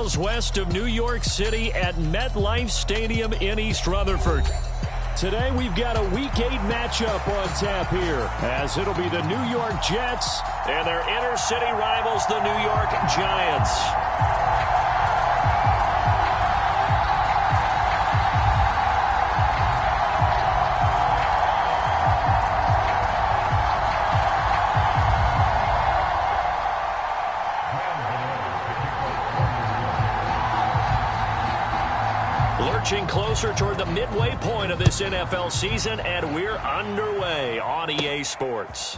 miles west of New York City at MetLife Stadium in East Rutherford. Today we've got a Week 8 matchup on tap here, as it'll be the New York Jets and their inner-city rivals, the New York Giants. Lurching closer toward the midway point of this NFL season, and we're underway on EA Sports.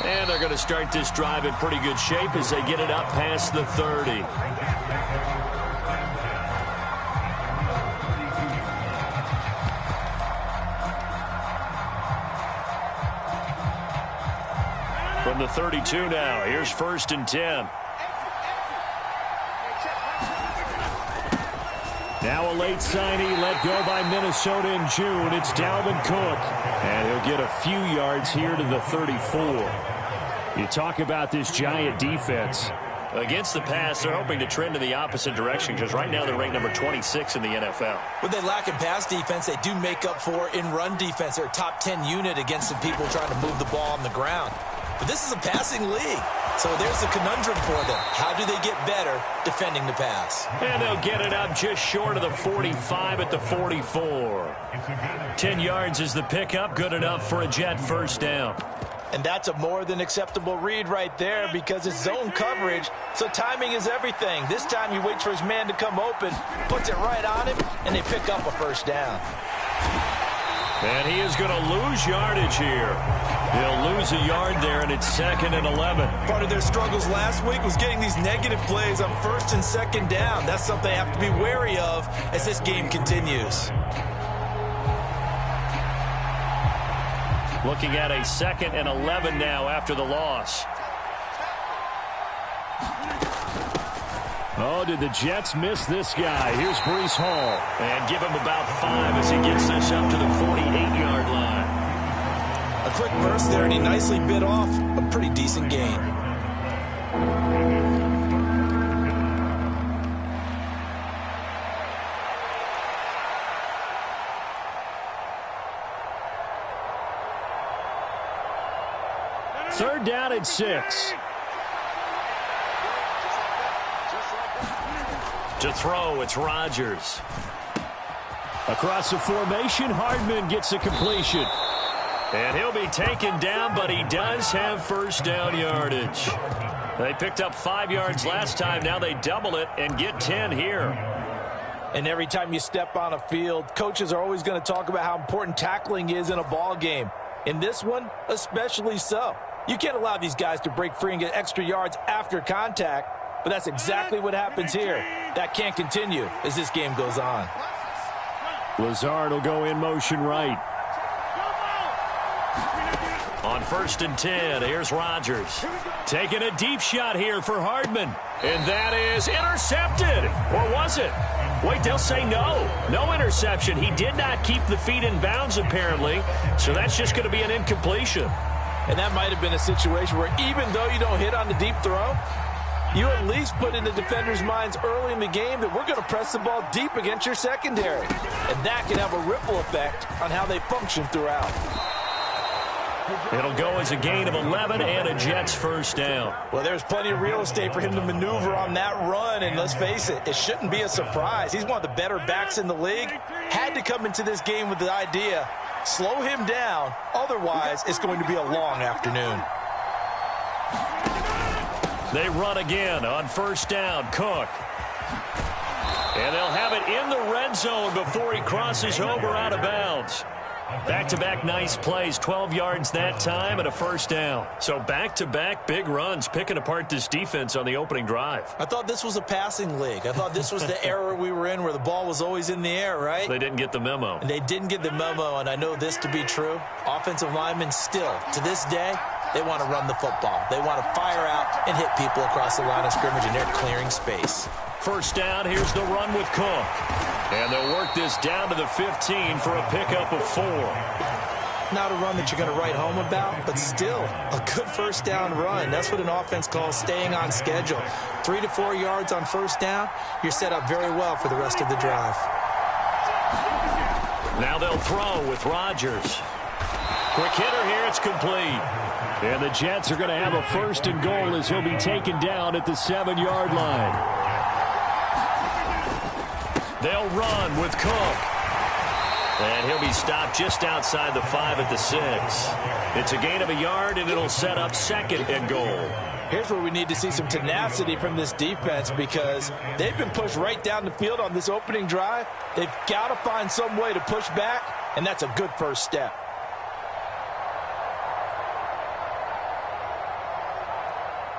And they're going to start this drive in pretty good shape as they get it up past the 30. From the 32 now, here's 1st and 10. Now a late signee let go by Minnesota in June. It's Dalvin Cook. And he'll get a few yards here to the 34. You talk about this Giant defense. Against the pass, they're hoping to trend in the opposite direction because right now they're ranked number 26 in the NFL. When they lack in pass defense, they do make up for in run defense. They're a top 10 unit against some people trying to move the ball on the ground. But this is a passing league. So there's the conundrum for them. How do they get better defending the pass? And they'll get it up just short of the 45 at the 44. 10 yards is the pickup. Good enough for a Jet first down. And that's a more than acceptable read right there because it's zone coverage, so timing is everything. This time he waits for his man to come open, puts it right on him, and they pick up a first down. And he is going to lose yardage here. He'll lose a yard there, and it's 2nd and 11. Part of their struggles last week was getting these negative plays on 1st and 2nd down. That's something they have to be wary of as this game continues. Looking at a 2nd and 11 now after the loss. Oh, did the Jets miss this guy? Here's Breece Hall. And give him about 5 as he gets this up to the 48-yard line. A quick burst there, and he nicely bit off a pretty decent gain. Third down at 6. To throw, it's Rodgers. Across the formation, Hardman gets a completion. And he'll be taken down, but he does have first down yardage. They picked up 5 yards last time. Now they double it and get 10 here. And every time you step on a field, coaches are always going to talk about how important tackling is in a ball game. In this one, especially so. You can't allow these guys to break free and get extra yards after contact, but that's exactly what happens here. That can't continue as this game goes on. Lazard will go in motion right. On 1st and 10, here's Rodgers. Taking a deep shot here for Hardman. And that is intercepted. Or was it? Wait, they'll say no. No interception. He did not keep the feet in bounds, apparently. So that's just going to be an incompletion. And that might have been a situation where even though you don't hit on the deep throw, you at least put in the defender's minds early in the game that we're going to press the ball deep against your secondary. And that can have a ripple effect on how they function throughout. It'll go as a gain of 11 and a Jets first down. Well, there's plenty of real estate for him to maneuver on that run, and let's face it, it shouldn't be a surprise. He's one of the better backs in the league. Had to come into this game with the idea, slow him down, otherwise it's going to be a long afternoon. They run again on first down, Cook. And they'll have it in the red zone before he crosses over out of bounds. Back-to-back nice plays, 12 yards that time and a first down. So back-to-back big runs, picking apart this defense on the opening drive. I thought this was a passing league. I thought this was the era we were in where the ball was always in the air, right? They didn't get the memo. And they didn't get the memo, and I know this to be true. Offensive linemen still, to this day, they want to run the football. They want to fire out and hit people across the line of scrimmage, and they're clearing space. First down, here's the run with Cook. And they'll work this down to the 15 for a pickup of 4. Not a run that you're going to write home about, but still a good first down run. That's what an offense calls staying on schedule. 3 to 4 yards on first down, you're set up very well for the rest of the drive. Now they'll throw with Rodgers. Quick hitter here, it's complete. And the Jets are going to have a first and goal as he'll be taken down at the 7-yard line. They'll run with Cook. And he'll be stopped just outside the 5 at the 6. It's a gain of a yard, and it'll set up second and goal. Here's where we need to see some tenacity from this defense because they've been pushed right down the field on this opening drive. They've got to find some way to push back, and that's a good first step.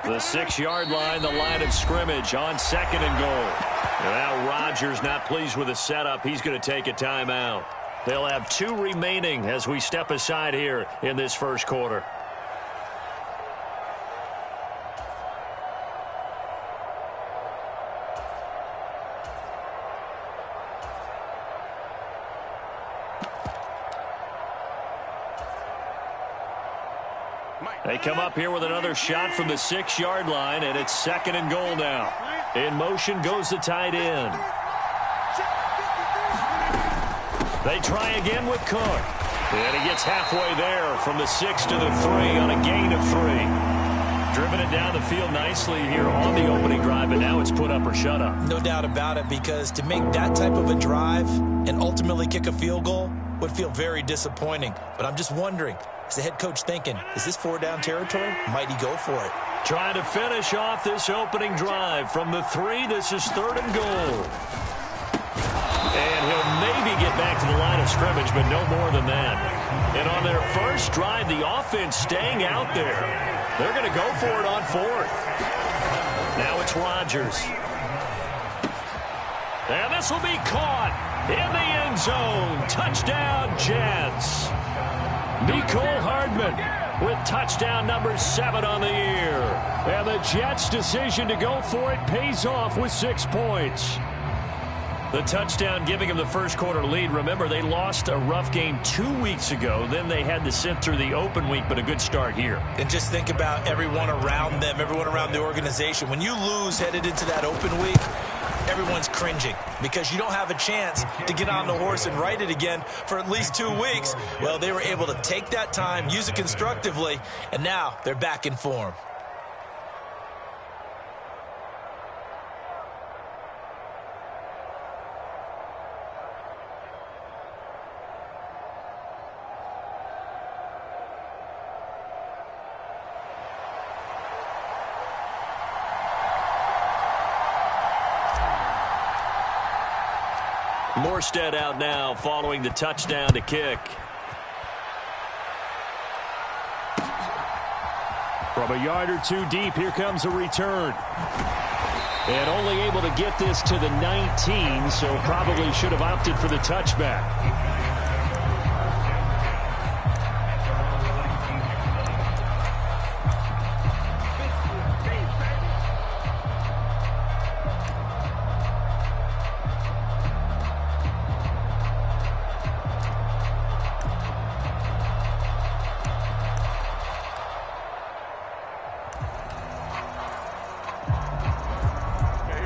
The 6-yard line, the line of scrimmage on second and goal. And now Rodgers not pleased with the setup. He's going to take a timeout. They'll have 2 remaining as we step aside here in this first quarter. They come up here with another shot from the 6-yard line, and it's second and goal now. In motion goes the tight end. They try again with Cook. And he gets halfway there from the 6 to the 3 on a gain of 3. Driven it down the field nicely here on the opening drive, and now it's put up or shut up. No doubt about it, because to make that type of a drive and ultimately kick a field goal would feel very disappointing. But I'm just wondering, is the head coach thinking, is this 4-down territory? Might he go for it? Trying to finish off this opening drive from the 3. This is third and goal. And he'll maybe get back to the line of scrimmage, but no more than that. And on their first drive, the offense staying out there. They're going to go for it on 4th. Now it's Rodgers. And this will be caught in the end zone. Touchdown, Jets. Mecole Hardman with touchdown number 7 on the year. And the Jets' decision to go for it pays off with 6 points. The touchdown giving them the first quarter lead. Remember, they lost a rough game 2 weeks ago. Then they had to sit through the open week, but a good start here. And just think about everyone around them, everyone around the organization. When you lose headed into that open week, everyone's cringing because you don't have a chance to get on the horse and ride it again for at least 2 weeks. Well, they were able to take that time, use it constructively, and now they're back in form. Morstead out now following the touchdown to kick. From a yard or 2 deep, here comes a return. And only able to get this to the 19, so probably should have opted for the touchback.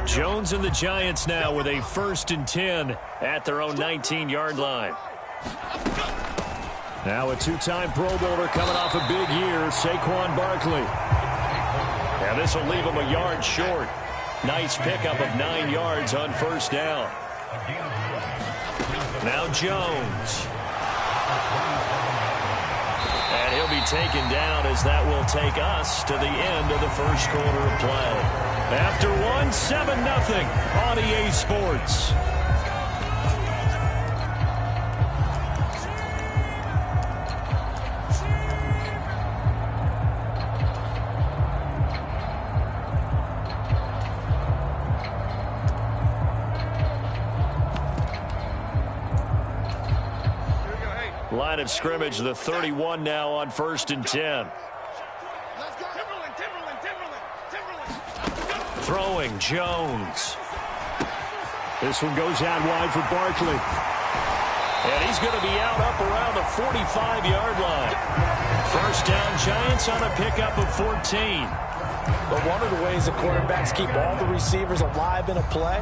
Jones and the Giants now with a 1st and 10 at their own 19-yard line. Now a 2-time Pro Bowler coming off a big year, Saquon Barkley. Now this will leave him a yard short. Nice pickup of 9 yards on first down. Now Jones. And he'll be taken down as that will take us to the end of the first quarter of play. After 7-0 on EA Sports. Line of scrimmage, the 31 now on 1st and 10. Throwing, Jones. This one goes out wide for Barkley. And he's going to be out up around the 45-yard line. First down, Giants on a pickup of 14. But one of the ways the quarterbacks keep all the receivers alive in a play,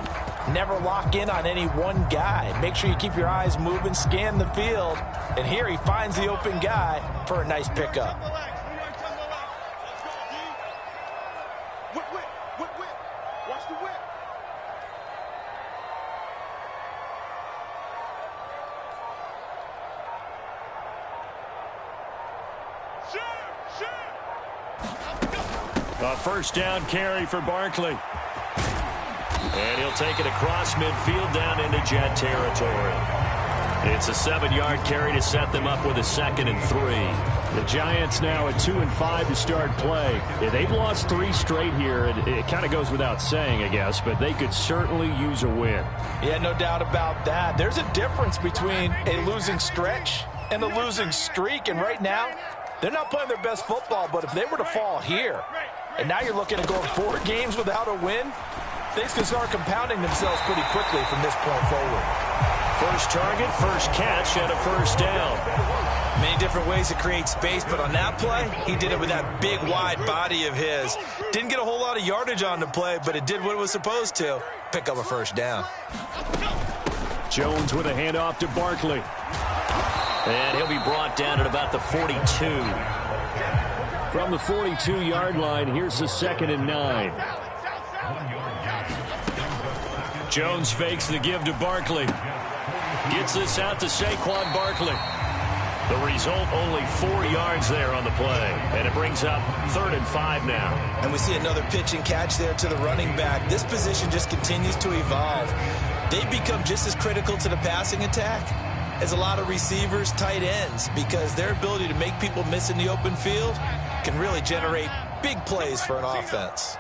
never lock in on any one guy. Make sure you keep your eyes moving, scan the field. And here he finds the open guy for a nice pickup. Watch the whip. A first down carry for Barkley. And he'll take it across midfield down into Jet territory. It's a 7-yard carry to set them up with a 2nd and 3. The Giants now at 2-5 to start play. Yeah, they've lost 3 straight here. It kind of goes without saying, I guess, but they could certainly use a win. Yeah, no doubt about that. There's a difference between a losing stretch and a losing streak, and right now, they're not playing their best football, but if they were to fall here, and now you're looking at going 4 games without a win, things can start compounding themselves pretty quickly from this point forward. First target, first catch, and a first down. Many different ways to create space, but on that play, he did it with that big, wide body of his. Didn't get a whole lot of yardage on the play, but it did what it was supposed to. Pick up a first down. Jones with a handoff to Barkley. And he'll be brought down at about the 42. From the 42-yard line, here's the 2nd and 9. Jones fakes the give to Barkley. Gets this out to Saquon Barkley. The result, only 4 yards there on the play. And it brings up 3rd and 5 now. And we see another pitch and catch there to the running back. This position just continues to evolve. They've become just as critical to the passing attack as a lot of receivers, tight ends, because their ability to make people miss in the open field can really generate big plays for an offense.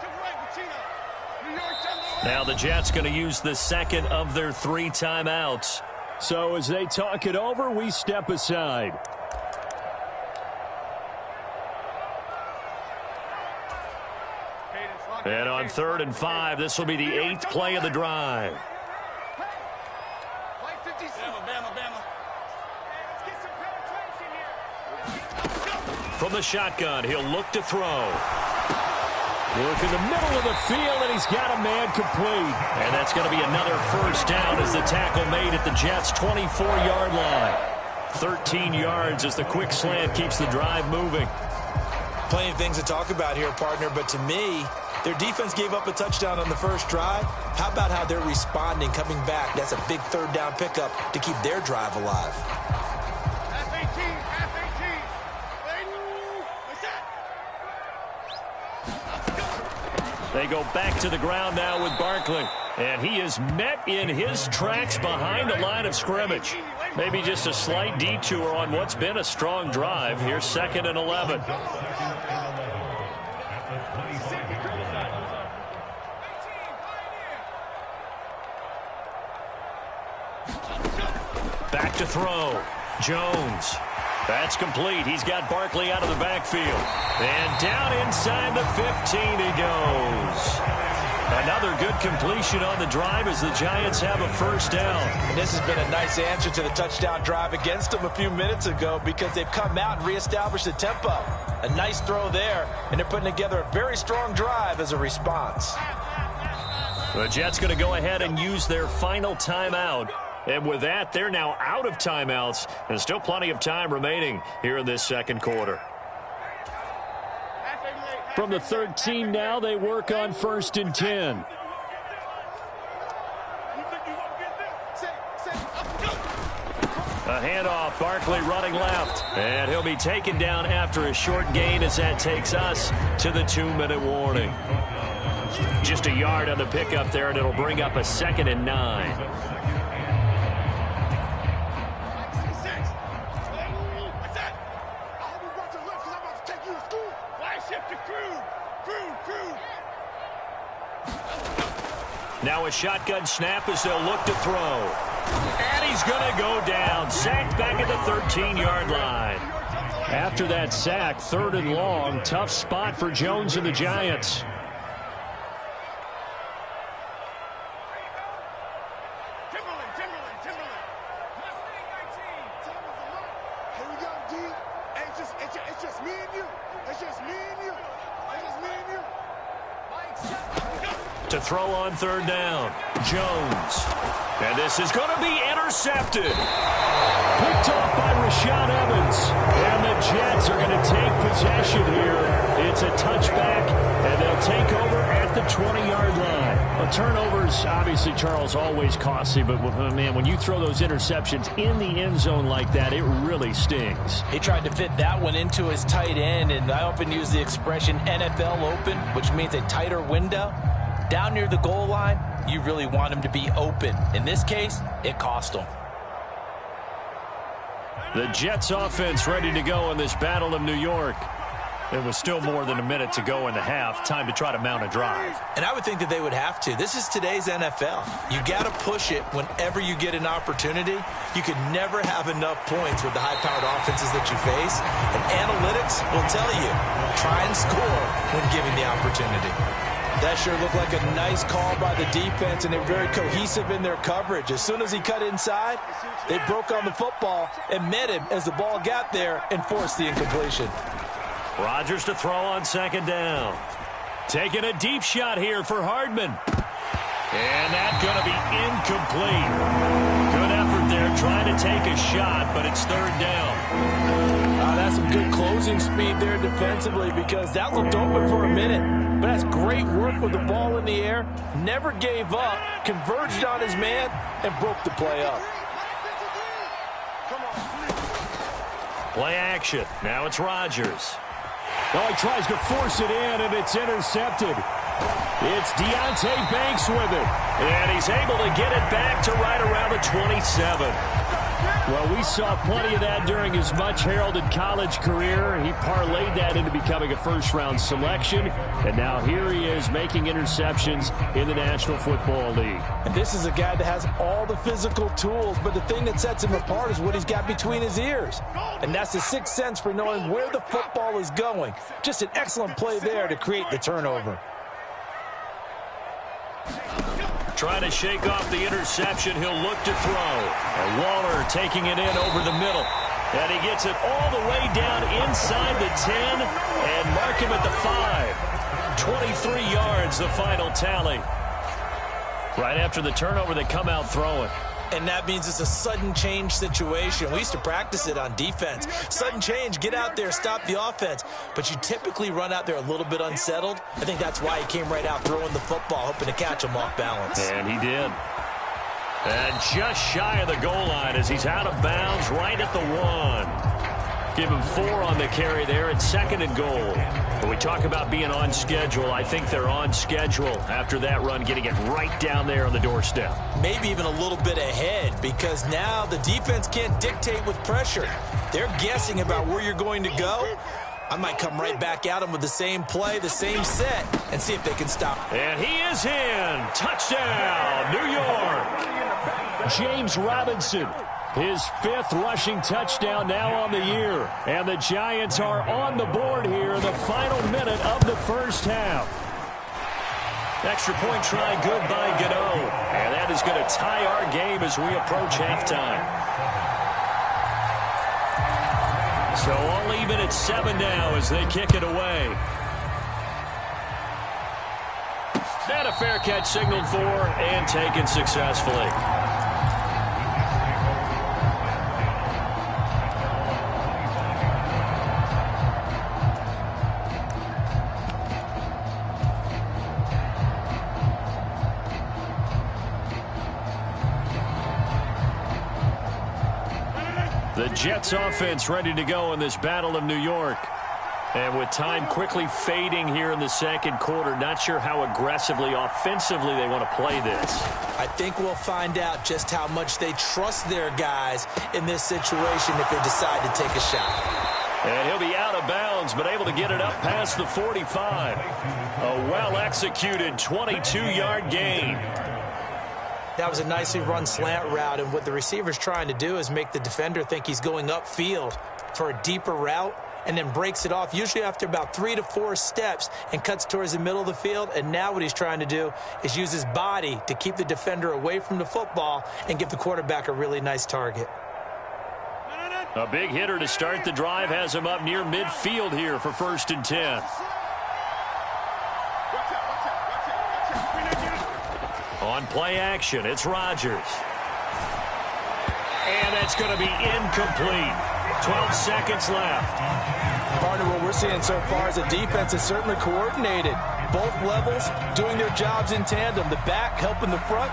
Now the Jets going to use the 2nd of their 3 timeouts. So as they talk it over, we step aside. And on 3rd and 5, this will be the 8th play of the drive. From the shotgun, he'll look to throw. Look in the middle of the field, and he's got a man complete. And that's going to be another first down as the tackle made at the Jets' 24-yard line. 13 yards as the quick slant keeps the drive moving. Plenty of things to talk about here, partner, but to me, their defense gave up a touchdown on the first drive. How about how they're responding, coming back? That's a big 3rd down pickup to keep their drive alive. They go back to the ground now with Barkley. And he is met in his tracks behind the line of scrimmage. Maybe just a slight detour on what's been a strong drive. Here's 2nd and 11. Back to throw. Jones. That's complete. He's got Barkley out of the backfield. And down inside the 15 he goes. Another good completion on the drive as the Giants have a first down. And this has been a nice answer to the touchdown drive against them a few minutes ago because they've come out and reestablished the tempo. A nice throw there, and they're putting together a very strong drive as a response. The Jets going to go ahead and use their final timeout. And with that, they're now out of timeouts. And still plenty of time remaining here in this 2nd quarter. From the 13 now, they work on 1st and 10. A handoff, Barkley running left. And he'll be taken down after a short gain as that takes us to the 2-minute warning. Just a yard on the pickup there, and it'll bring up a 2nd and 9. Now a shotgun snap as they'll look to throw. And he's going to go down. Sacked back at the 13-yard line. After that sack, 3rd and long. Tough spot for Jones and the Giants. just me and you. It's just me and you. It's just me and you. To throw on third down, Jones. And this is going to be intercepted. Picked off by Rashad Evans. And the Jets are going to take possession here. It's a touchback, and they'll take over at the 20-yard line. Well, turnovers, obviously, Charles, always costly. But, man, when you throw those interceptions in the end zone like that, it really stings. He tried to fit that one into his tight end, and I often use the expression NFL open, which means a tighter window. Down near the goal line, you really want him to be open. In this case, it cost him. The Jets offense ready to go in this Battle of New York. There was still more than a minute to go in the half. Time to try to mount a drive. And I would think that they would have to. This is today's NFL. You got to push it whenever you get an opportunity. You could never have enough points with the high-powered offenses that you face. And analytics will tell you, try and score when given the opportunity. That sure looked like a nice call by the defense, and they're very cohesive in their coverage. As soon as he cut inside, they broke on the football and met him as the ball got there and forced the incompletion. Rodgers to throw on second down. Taking a deep shot here for Hardman. And that's going to be incomplete. Good effort there trying to take a shot, but it's third down. That's some good closing speed there defensively, because that looked open for a minute. But that's great work with the ball in the air. Never gave up, converged on his man, and broke the play up. Play action. Now it's Rodgers. Oh, he tries to force it in, and it's intercepted. It's Deonte Banks with it. And he's able to get it back to right around the 27. Well, we saw plenty of that during his much-heralded college career. He parlayed that into becoming a first-round selection. And now here he is making interceptions in the National Football League. And this is a guy that has all the physical tools, but the thing that sets him apart is what he's got between his ears. And that's the sixth sense for knowing where the football is going. Just an excellent play there to create the turnover. Trying to shake off the interception. He'll look to throw. And Waller taking it in over the middle. And he gets it all the way down inside the 10 and mark him at the 5. 23 yards, the final tally. Right after the turnover, they come out throwing. And that means it's a sudden change situation. We used to practice it on defense. Sudden change, get out there, stop the offense. But you typically run out there a little bit unsettled. I think that's why he came right out throwing the football, hoping to catch him off balance. And he did. And just shy of the goal line as he's out of bounds right at the 1. Give him 4 on the carry there at second and goal. When we talk about being on schedule, I think they're on schedule after that run, getting it right down there on the doorstep. Maybe even a little bit ahead, because now the defense can't dictate with pressure. They're guessing about where you're going to go. I might come right back at them with the same play, the same set, and see if they can stop. And he is in. Touchdown, New York. James Robinson. His 5th rushing touchdown now on the year. And the Giants are on the board here in the final minute of the first half. Extra point try good by Gano. And that is going to tie our game as we approach halftime. So all even at 7 now as they kick it away. And a fair catch signaled for and taken successfully. The Jets offense ready to go in this Battle of New York. And with time quickly fading here in the second quarter, not sure how aggressively, offensively they want to play this. I think we'll find out just how much they trust their guys in this situation if they decide to take a shot. And he'll be out of bounds, but able to get it up past the 45. A well-executed 22-yard gain. That was a nicely run slant route, and what the receiver's trying to do is make the defender think he's going upfield for a deeper route, and then breaks it off, usually after about 3 to 4 steps, and cuts towards the middle of the field. And now what he's trying to do is use his body to keep the defender away from the football and give the quarterback a really nice target. A big hitter to start the drive has him up near midfield here for 1st and 10. On play action, it's Rodgers. And that's going to be incomplete. 12 seconds left. Partner, what we're seeing so far is the defense is certainly coordinated. Both levels doing their jobs in tandem. The back helping the front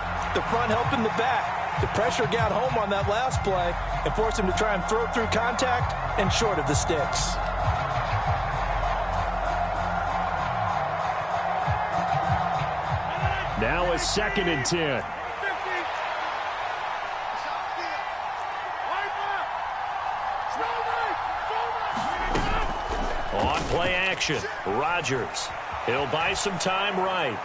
helping the back. The pressure got home on that last play and forced him to try and throw through contact and short of the sticks. Now a 2nd and 10. On play action, Rodgers. He'll buy some time right.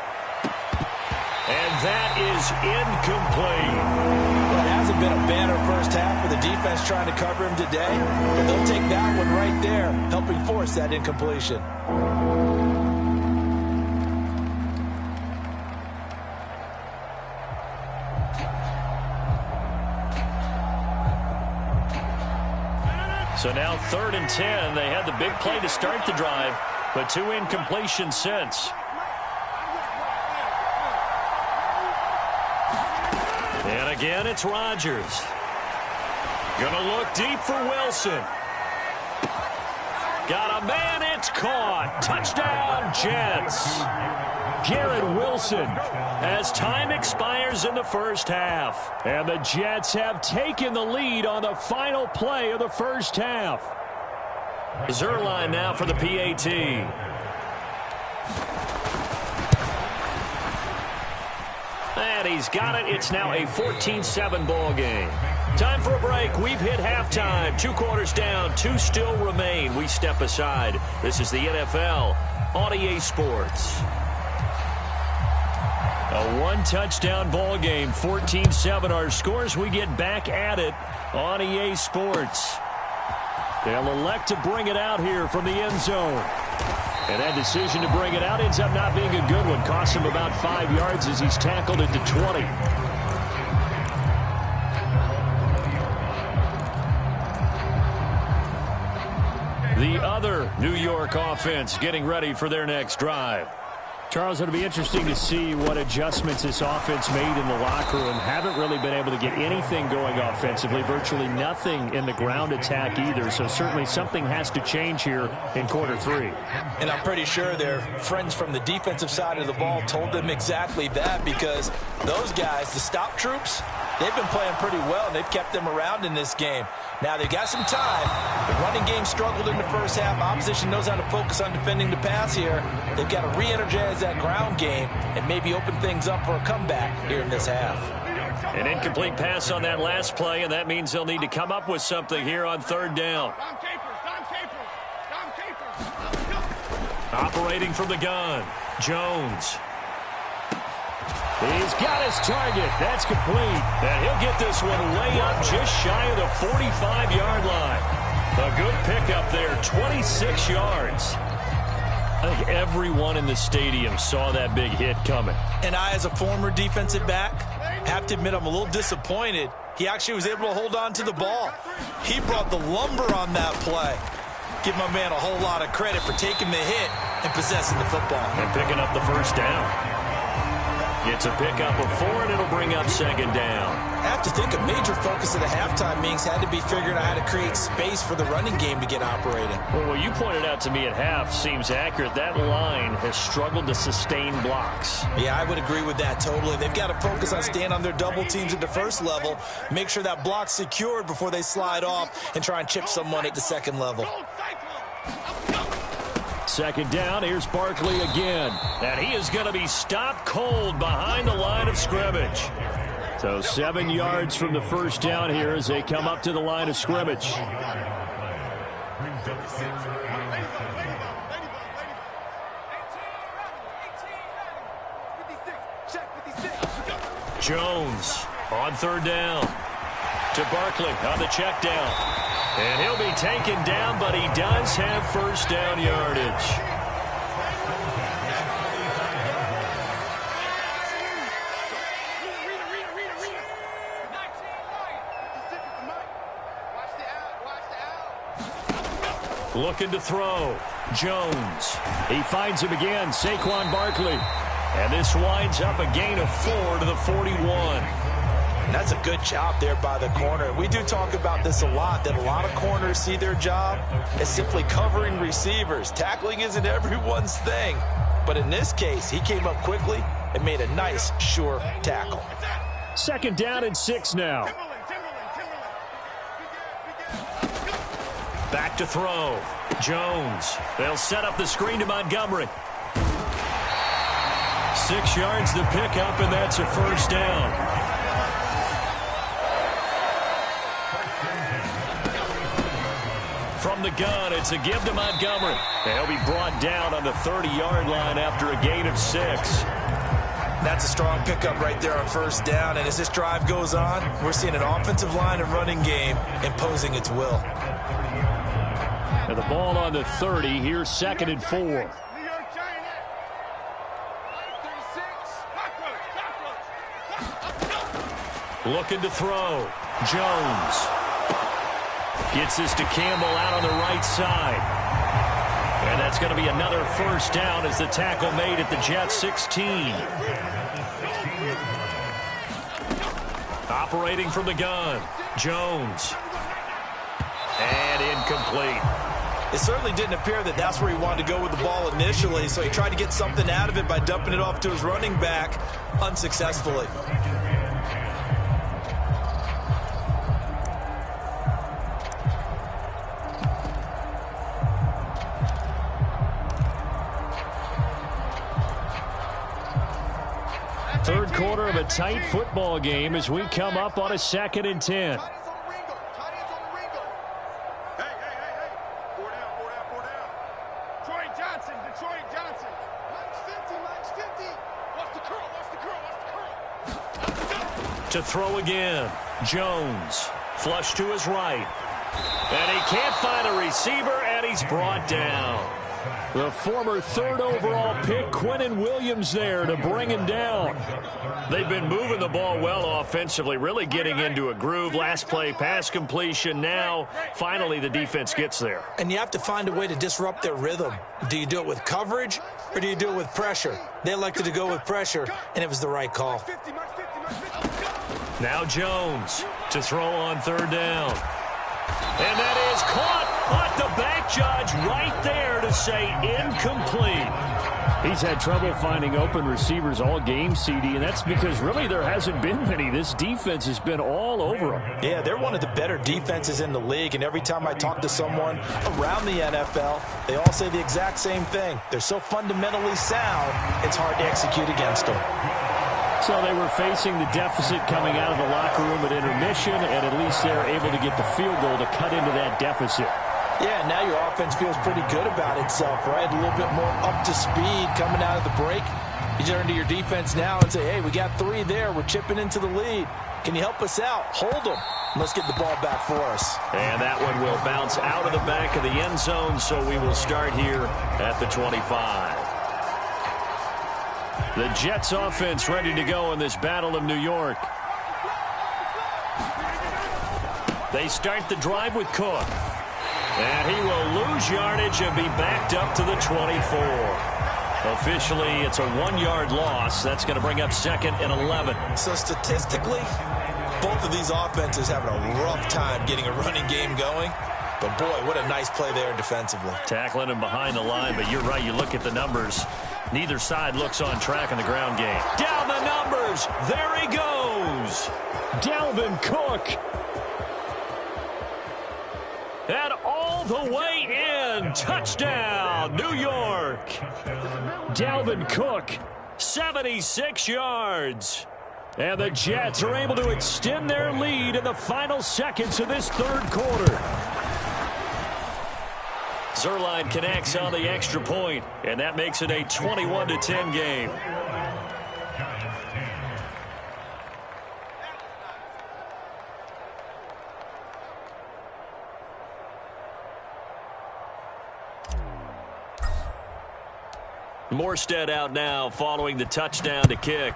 And that is incomplete. Well, it hasn't been a banner first half for the defense trying to cover him today, but they'll take that one right there, helping force that incompletion. So now 3rd and 10. They had the big play to start the drive, but 2 incompletions since. And again, it's Rodgers. Gonna look deep for Wilson. Got a man, it's caught. Touchdown, Jets. Garrett Wilson, as time expires in the first half. And the Jets have taken the lead on the final play of the first half. Zerline now for the PAT. And he's got it. It's now a 14-7 ball game. Time for a break. We've hit halftime. 2 quarters down. 2 still remain. We step aside. This is the NFL on EA Sports. A 1-touchdown ball game, 14-7 our scores. We get back at it on EA Sports. They'll elect to bring it out here from the end zone. And that decision to bring it out ends up not being a good one. Costs him about 5 yards as he's tackled at the 20. The other New York offense getting ready for their next drive. Charles, it'll be interesting to see what adjustments this offense made in the locker room. Haven't really been able to get anything going offensively. Virtually nothing in the ground attack either. So certainly something has to change here in quarter 3. And I'm pretty sure their friends from the defensive side of the ball told them exactly that, because those guys, the stop troops, they've been playing pretty well, and they've kept them around in this game. Now, they've got some time. The running game struggled in the first half. Opposition knows how to focus on defending the pass here. They've got to re-energize that ground game and maybe open things up for a comeback here in this half. An incomplete pass on that last play, and that means they'll need to come up with something here on 3rd down. Operating from the gun, Jones. He's got his target. That's complete. And he'll get this one way up just shy of the 45-yard line. A good pickup there, 26 yards. I think everyone in the stadium saw that big hit coming. And I, as a former defensive back, have to admit I'm a little disappointed. He actually was able to hold on to the ball. He brought the lumber on that play. Give my man a whole lot of credit for taking the hit and possessing the football. And picking up the first down. It's a pickup of 4, and it'll bring up 2nd down. I have to think a major focus of the halftime meetings had to be figuring out how to create space for the running game to get operating. Well, what you pointed out to me at half seems accurate. That line has struggled to sustain blocks. Yeah, I would agree with that totally. They've got to focus on staying on their double teams at the first level, make sure that block's secured before they slide off and try and chip someone at the second level. 2nd down, here's Barkley again. And he is going to be stopped cold behind the line of scrimmage. So 7 yards from the first down here as they come up to the line of scrimmage. Jones on 3rd down. To Barkley on the check down. And he'll be taken down, but he does have first down yardage. Looking to throw. Jones. He finds him again, Saquon Barkley. And this winds up a gain of 4 to the 41. That's a good job there by the corner. We do talk about this a lot, that a lot of corners see their job as simply covering receivers. Tackling isn't everyone's thing. But in this case, he came up quickly and made a nice, sure tackle. 2nd down and 6 now. Back to throw. Jones. They'll set up the screen to Montgomery. 6 yards to pick up, and that's a 1st down. From the gun, it's a give to Montgomery. And he'll be brought down on the 30-yard line after a gain of 6. That's a strong pickup right there on 1st down. And as this drive goes on, we're seeing an offensive line and running game imposing its will. And the ball on the 30. Here's 2nd and 4. Looking to throw. Jones. Gets this to Campbell out on the right side. And that's going to be another 1st down as the tackle made at the Jets 16. Operating from the gun. Jones. And incomplete. It certainly didn't appear that that's where he wanted to go with the ball initially, so he tried to get something out of it by dumping it off to his running back unsuccessfully. Third quarter of a tight football game as we come up on a 2nd and 10. To throw again. Jones. Flush to his right. And he can't find a receiver, and he's brought down. The former 3rd overall pick, Quinnen Williams, there to bring him down. They've been moving the ball well offensively, really getting into a groove. Last play, pass completion. Now, finally, the defense gets there. And you have to find a way to disrupt their rhythm. Do you do it with coverage, or do you do it with pressure? They elected to go with pressure, and it was the right call. Now Jones to throw on 3rd down. And that is caught, but the back judge right there to say incomplete. He's had trouble finding open receivers all game, CD, and that's because really there hasn't been many. This defense has been all over them. Yeah, they're one of the better defenses in the league, and every time I talk to someone around the NFL, they all say the exact same thing. They're so fundamentally sound, it's hard to execute against them. So they were facing the deficit coming out of the locker room at intermission, and at least they're able to get the field goal to cut into that deficit. Yeah, now your offense feels pretty good about itself, right? A little bit more up to speed coming out of the break. You turn to your defense now and say, hey, we got 3 there. We're chipping into the lead. Can you help us out? Hold them. Let's get the ball back for us. And that one will bounce out of the back of the end zone, so we will start here at the 25. The Jets offense ready to go in this Battle of New York. They start the drive with Cook. And he will lose yardage and be backed up to the 24. Officially, it's a 1-yard loss. That's going to bring up 2nd and 11. So statistically, both of these offenses having a rough time getting a running game going. But boy, what a nice play there defensively. Tackling him behind the line, but you're right. You look at the numbers. Neither side looks on track in the ground game. Down the numbers. There he goes. Dalvin Cook. And all the way in. Touchdown, New York. Dalvin Cook, 76 yards. And the Jets are able to extend their lead in the final seconds of this 3rd quarter. Zerline connects on the extra point, and that makes it a 21-10 game. Morstead out now following the touchdown to kick.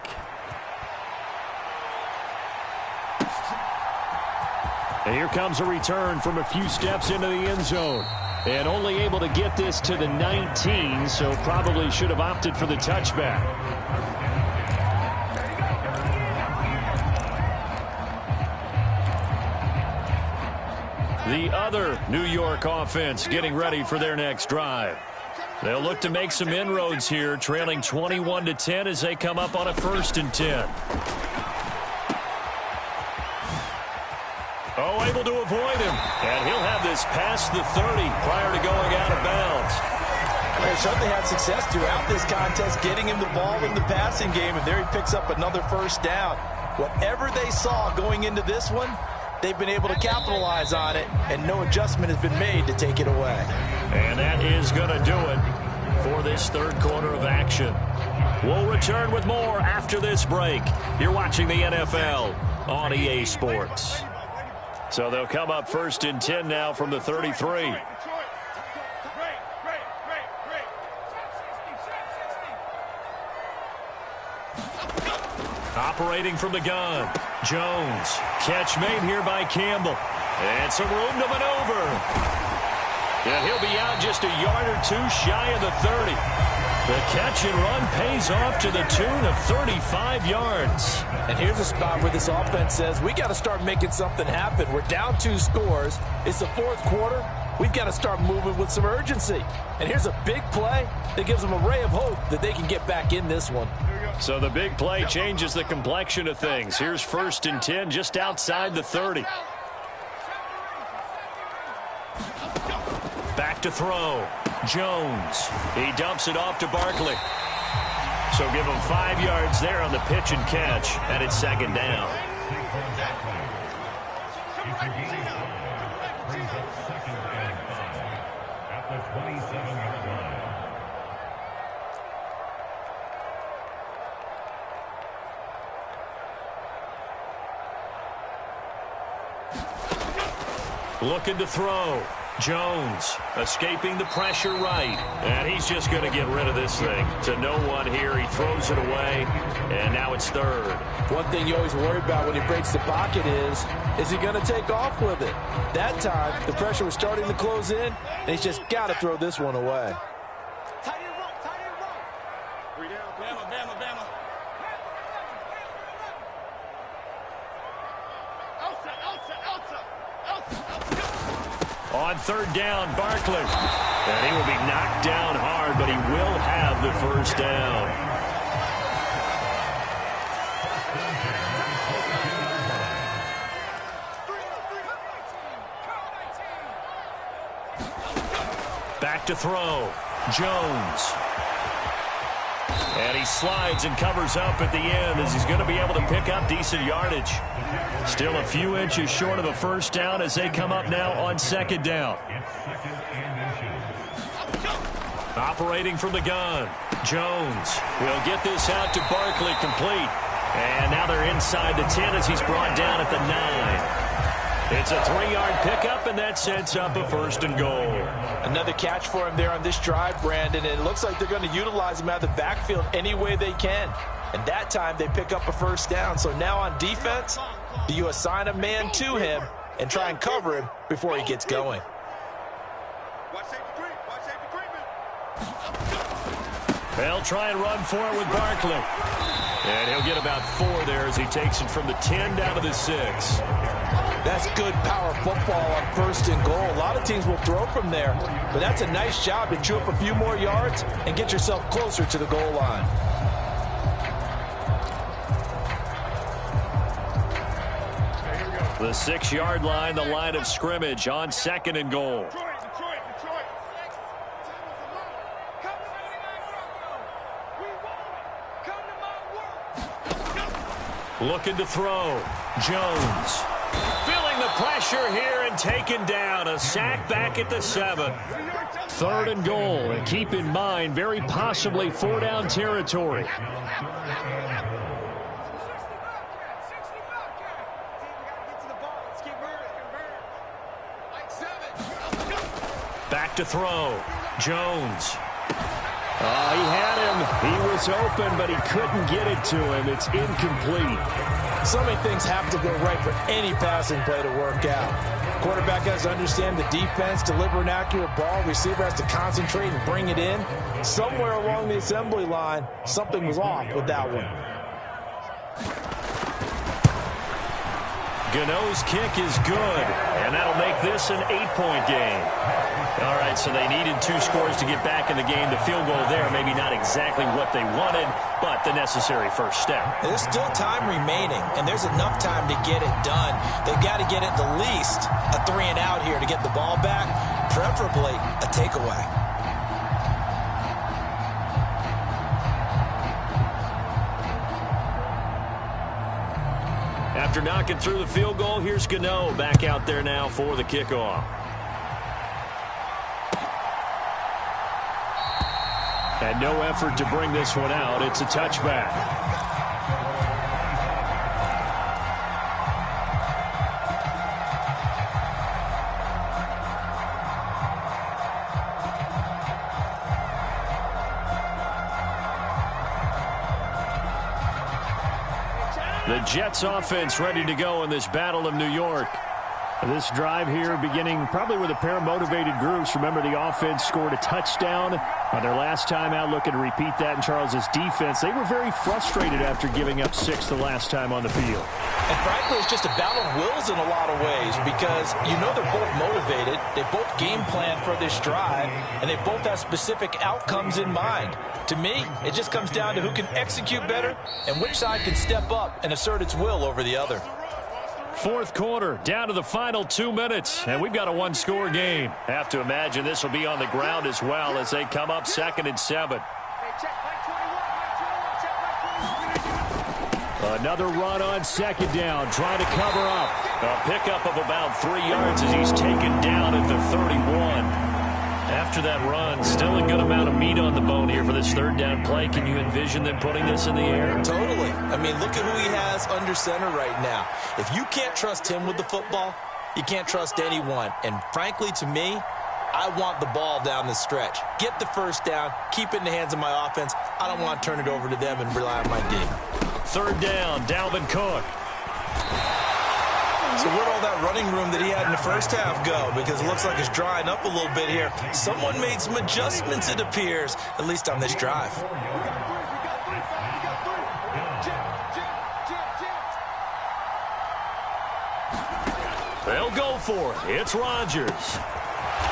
And here comes a return from a few steps into the end zone. And only able to get this to the 19, so probably should have opted for the touchback. The other New York offense getting ready for their next drive. They'll look to make some inroads here, trailing 21-10 as they come up on a 1st and 10. Oh, able to avoid him. And he'll have this past the 30 prior to going out of bounds. They certainly had success throughout this contest, getting him the ball in the passing game, and there he picks up another 1st down. Whatever they saw going into this one, they've been able to capitalize on it, and no adjustment has been made to take it away. And that is going to do it for this 3rd quarter of action. We'll return with more after this break. You're watching the NFL on EA Sports. So they'll come up 1st and 10 now from the 33. Operating from the gun, Jones. Catch made here by Campbell. And some room to maneuver. And he'll be out just a yard or 2 shy of the 30. The catch and run pays off to the tune of 35 yards. And here's a spot where this offense says, we got to start making something happen. We're down 2 scores. It's the 4th quarter. We've got to start moving with some urgency. And here's a big play that gives them a ray of hope that they can get back in this one. So the big play changes the complexion of things. Here's 1st and 10 just outside the 30. Back to throw. Jones. He dumps it off to Barkley. So give him 5 yards there on the pitch and catch, and it's 2nd down. Looking to throw. Jones escaping the pressure right. And he's just going to get rid of this thing. To no one here. He throws it away. And now it's 3rd. One thing you always worry about when he breaks the pocket is he going to take off with it? That time, the pressure was starting to close in, and he's just got to throw this one away. Tight end run, tight end run. 3 down. Bama, Bama, Bama. On 3rd down, Barkley. And he will be knocked down hard, but he will have the 1st down. Back to throw. Jones. And he slides and covers up at the end as he's going to be able to pick up decent yardage. Still a few inches short of a 1st down as they come up now on 2nd down. Operating from the gun. Jones will get this out to Barkley complete. And now they're inside the 10 as he's brought down at the 9. It's a 3-yard pickup, and that sets up a 1st and goal. Another catch for him there on this drive, Brandon, and it looks like they're going to utilize him out of the backfield any way they can. And that time they pick up a 1st down. So now on defense, do you assign a man to him and try and cover him before he gets going? They'll try and run for it with Barkley. And he'll get about 4 there as he takes it from the 10 down to the 6. That's good power football on 1st and goal. A lot of teams will throw from there, but that's a nice job to chew up a few more yards and get yourself closer to the goal line. The 6-yard line, the line of scrimmage on 2nd and goal. Looking to throw. Jones. Feeling the pressure here and taken down. A sack back at the 7. 3rd and goal. And keep in mind, very possibly 4-down territory. Back to throw. Jones. Oh, he had him. He was open, but he couldn't get it to him. It's incomplete. So many things have to go right for any passing play to work out. Quarterback has to understand the defense, deliver an accurate ball. Receiver has to concentrate and bring it in. Somewhere along the assembly line, something was off with that one. Gano's kick is good, and that'll make this an 8-point game. All right, so they needed 2 scores to get back in the game. The field goal there, maybe not exactly what they wanted, but the necessary first step. There's still time remaining, and there's enough time to get it done. They've got to get at the least a 3-and-out here to get the ball back, preferably a takeaway. After knocking through the field goal, here's Gano back out there now for the kickoff. And no effort to bring this one out. It's a touchback. The Jets offense ready to go in this Battle of New York. This drive here beginning probably with a pair of motivated groups. Remember, the offense scored a touchdown on their last time out, looking to repeat that in Charles's defense. They were very frustrated after giving up 6 the last time on the field. And frankly, it's just a battle of wills in a lot of ways because you know they're both motivated. They both game plan for this drive, and they both have specific outcomes in mind. To me, it just comes down to who can execute better and which side can step up and assert its will over the other. Fourth quarter, down to the final 2 minutes, and we've got a 1-score game. Have to imagine this will be on the ground as well as they come up 2nd and 7. Another run on 2nd down, trying to cover up. A pickup of about 3 yards as he's taken down at the 31. After that run, still a good amount of meat on the bone here for this 3rd down play. Can you envision them putting this in the air? Totally. I mean, look at who he has under center right now. If you can't trust him with the football, you can't trust anyone. And frankly, to me, I want the ball down the stretch. Get the first down, keep it in the hands of my offense. I don't want to turn it over to them and rely on my D. 3rd down, Dalvin Cook. So where'd all that running room that he had in the first half go? Because it looks like it's drying up a little bit here. Someone made some adjustments, it appears, at least on this drive. They'll go for it. It's Rodgers.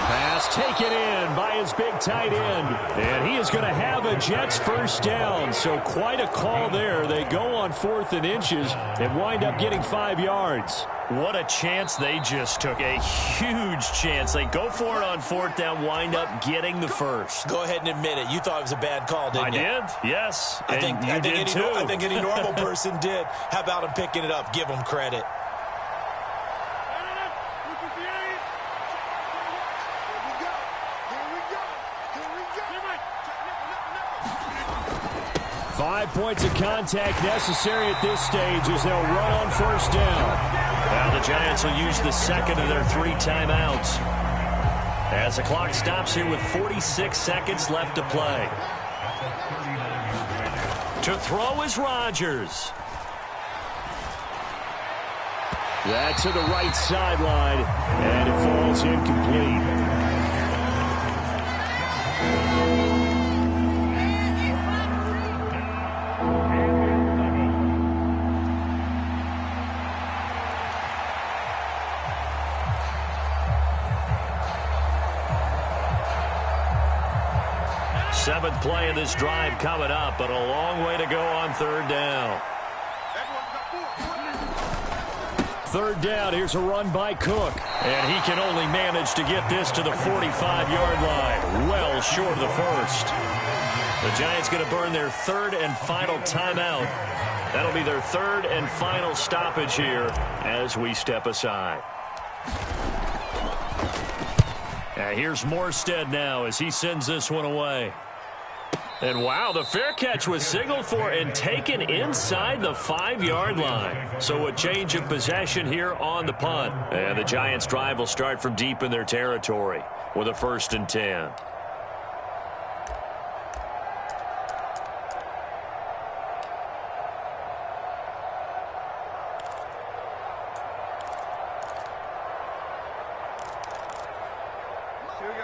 Pass taken in by his big tight end. And he is going to have a Jets first down. So quite a call there. They go on 4th and inches and wind up getting 5 yards. What a chance they just took. A huge chance. They go for it on 4th down, wind up getting the first. Go ahead and admit it. You thought it was a bad call, didn't you? I did, yes. I think any normal person did. How about him picking it up? Give him credit. 5 points of contact necessary at this stage as they'll run on 1st down. Now the Giants will use the 2nd of their 3 timeouts as the clock stops here with 46 seconds left to play. To throw is Rodgers. That's to the right sideline, and it falls incomplete. Seventh play of this drive coming up, but a long way to go on 3rd down. 3rd down, here's a run by Cook. And he can only manage to get this to the 45-yard line, well short of the first. The Giants going to burn their 3rd and final timeout. That'll be their 3rd and final stoppage here as we step aside. And here's Morstead now as he sends this one away. And wow, the fair catch was signaled for and taken inside the 5-yard line. So a change of possession here on the punt. And the Giants' drive will start from deep in their territory with a 1st and 10.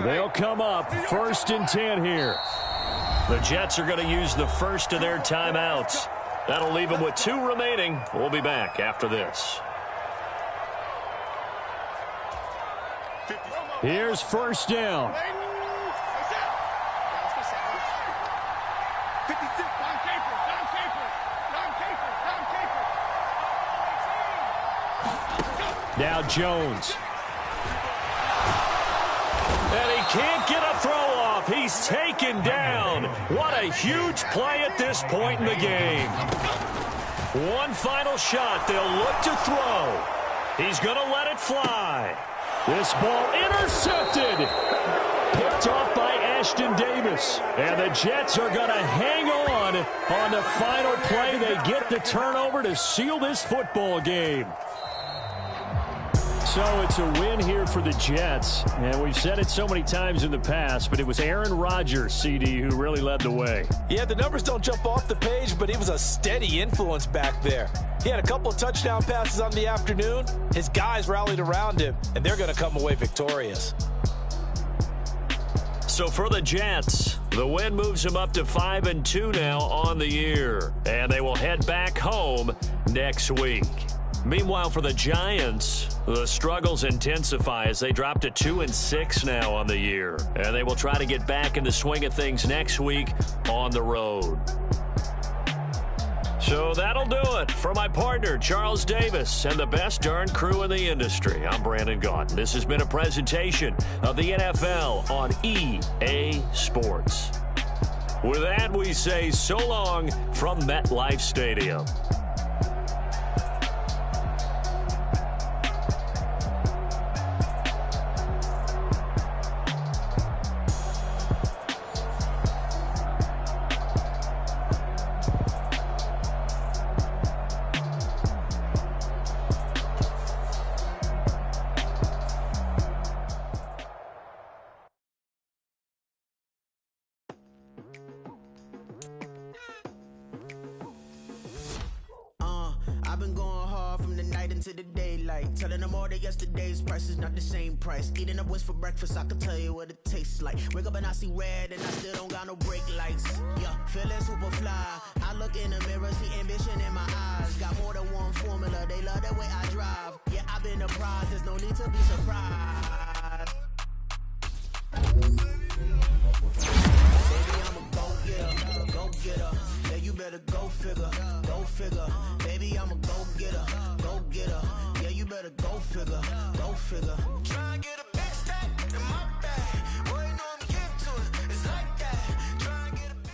They'll come up 1st and 10 here. The Jets are going to use the first of their timeouts. That'll leave them with 2 remaining. We'll be back after this. Here's 1st down. Now Jones. And he can't get a throw off. He's taken down. What a huge play at this point in the game. One final shot. They'll look to throw. He's going to let it fly. This ball intercepted. Picked off by Ashton Davis. And the Jets are going to hang on the final play. They get the turnover to seal this football game. So it's a win here for the Jets. And we've said it so many times in the past, but it was Aaron Rodgers, CD, who really led the way. Yeah, the numbers don't jump off the page, but he was a steady influence back there. He had a couple of touchdown passes on the afternoon. His guys rallied around him, and they're going to come away victorious. So for the Jets, the win moves them up to 5-2 now on the year. And they will head back home next week. Meanwhile, for the Giants, the struggles intensify as they drop to 2-6 now on the year. And they will try to get back in the swing of things next week on the road. So that'll do it for my partner, Charles Davis, and the best darn crew in the industry. I'm Brandon Gaudin. This has been a presentation of the NFL on EA Sports. With that, we say so long from MetLife Stadium. Telling them all that yesterday's price is not the same price. Eating up what's for breakfast, I can tell you what it tastes like. Wake up and I see red and I still don't got no brake lights. Yeah, feeling super fly. I look in the mirror, see ambition in my eyes. Got more than one formula, they love the way I drive. Yeah, I've been apprised, there's no need to be surprised. Baby, I'm a go-getter, go-getter. Yeah, you better go figure, go figure. Baby, I'm a go-getter, go-getter. Yeah, you better go figure, go figure. Try and get a big stack in my bag. Boy, you know I'm getting to it, it's like that. Try and get a big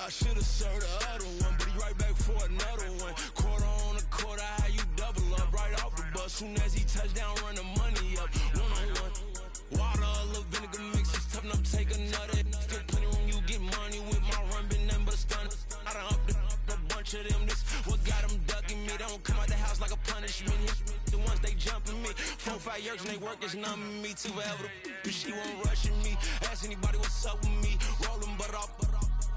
I should've served the other one, but he right back for another one. Quarter on a quarter, how you double up right off the bus. Soon as he touch down, run the money up. One-on-one. Water, a little vinegar mix, it's tough enough to take another. Get plenty room, you get money with my run, been nothing but a stun. I done upped a bunch of them. This what got them ducking me. They don't come out the house like a punishment. The ones they jumping me. 4-5 years and they work is numbing me. Too forever, she won't rushing me. Ask anybody what's up with me. Rolling butt off.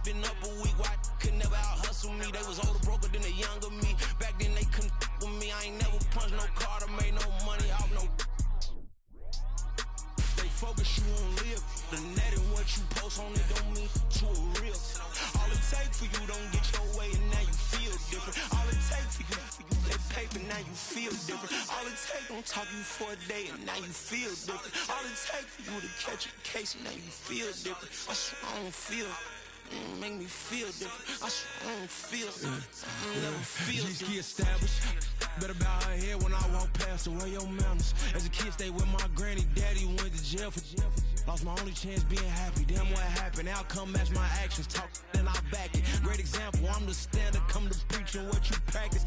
Been up a week, why could never out hustle me? They was older, broker than the younger me. Back then they couldn't with me. I ain't never punched no card or made no money off no. They focus, you on live. The net and what you post on it don't mean to a real. All it take for you don't get your way and now you feel different. All it take for you that paper, now you feel different. All it take don't talk you for a day and now you feel different. All it take for you to catch a case and now you feel different. I swear I don't feel. Make me feel different. I swear I don't feel. I never feel different. G-ski established. Better bow her head when I walk past her. Where your manners? As a kid, stayed with my granny. Daddy went to jail for jail. Lost my only chance being happy. Damn, what happened? Outcome match my actions. Talk, then I back it. Great example. I'm the standard. Come to preach on what you practice.